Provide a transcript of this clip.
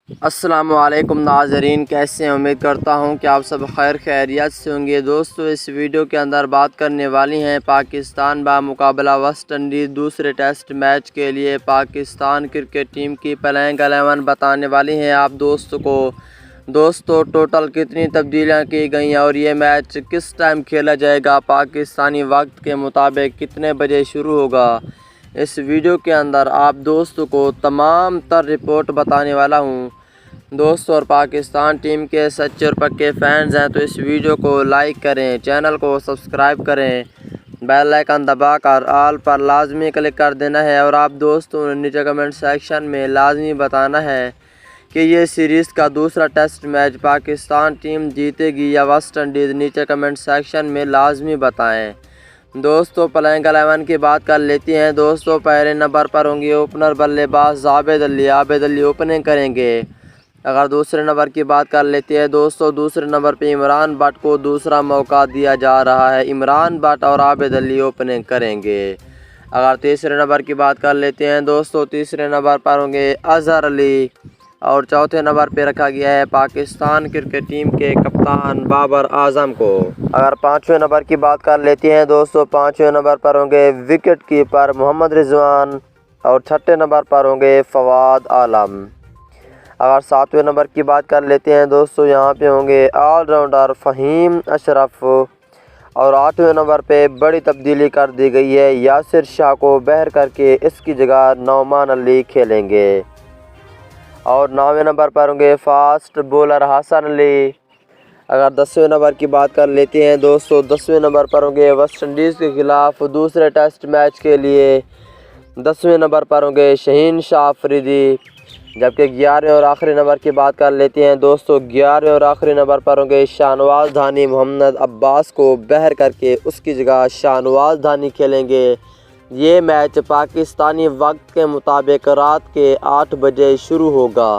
السلام علیکم ناظرین، کیسے ہیں؟ امید کرتا ہوں کہ آپ سب خیر خیریت سے ہوں گے۔ دوستو، اس ویڈیو کے اندر بات کرنے والی ہیں پاکستان بمقابلہ ویسٹ انڈیز دوسرے ٹیسٹ میچ کے لیے پاکستان کرکٹ ٹیم کی پلینگ 11 بتانے والی ہیں آپ دوستوں کو۔ دوستو، ٹوٹل کتنی تبدیلیاں کی گئیں اور یہ میچ کس ٹائم کھیلا جائے گا، پاکستانی وقت کے مطابق کتنے بجے شروع ہوگا، اس ویڈیو کے اندر آپ دوستوں کو تمام تر رپورٹ بتانے والا ہوں۔ دوستو، اور پاکستان ٹیم کے سچے اور پکے فینز ہیں تو اس ویڈیو کو لائک کریں، چینل کو سبسکرائب کریں، بیل آئیکن دبا کر آل پر لازمی کلک کر دینا ہے، اور آپ دوستوں نے نیچے کمنٹ سیکشن میں لازمی بتانا ہے کہ یہ سیریز کا دوسرا ٹیسٹ میچ پاکستان ٹیم جیتے گی یا ویسٹ انڈیز، نیچے کمنٹ سیکشن میں لازمی بتائیں۔ دوستو، پلینگ 11 کی بات کر لیتی ہیں۔ دوستو، پہلے نمبر پر ہوں گے اوپنر بلے باز عابد علی اوپننگ کریں گے۔ اگر دوسرے نمبر کی بات کر لیتے ہیں دوستو، دوسرے نمبر پہ عمران بٹ کو دوسرا موقع دیا جا رہا ہے، عمران بٹ اور عابد علی اوپننگ کریں گے۔ اگر تیسرے نمبر کی بات کر لیتے ہیں دوستو، تیسرے نمبر پر ہوں گے اظہر علی، اور چوتھے نمبر پہ رکھا گیا ہے پاکستان کرکٹ ٹیم کے کپتان بابر اعظم کو۔ اگر پانچویں نمبر کی بات کر لیتے ہیں دوستو، پانچویں نمبر پر ہوں گے وکٹ کیپر محمد رضوان، اور چھٹے نمبر پر ہوں گے فواد عالم۔ اگر ساتویں نمبر کی بات کر لیتے ہیں دوستو، یہاں پہ ہوں گے آل راؤنڈر فہیم اشرف، اور آٹھویں نمبر پہ بڑی تبدیلی کر دی گئی ہے، یاسر شاہ کو بہر کر کے اس کی جگہ نعمان علی کھیلیں گے۔ اور نویں نمبر پر ہوں گے فاسٹ بولر حسن علی۔ اگر 10ویں نمبر کی بات کر لیتے ہیں دوستو، 10ویں نمبر پر ہوں گے ویسٹ انڈیز کے خلاف دوسرے ٹیسٹ میچ کے لیے 10ویں نمبر پر ہوں گے شہین شاہ آفریدی۔ جبکہ 11ویں اور آخری نمبر کی بات کر لیتے ہیں دوستو، 11ویں اور آخری نمبر پر ہوں گے شاہنواز دھانی، محمد عباس کو بہر کر کے اس کی جگہ شاہنواز دھانی کھیلیں گے۔ یہ میچ پاکستانی وقت کے مطابق رات کے 8 بجے شروع ہوگا۔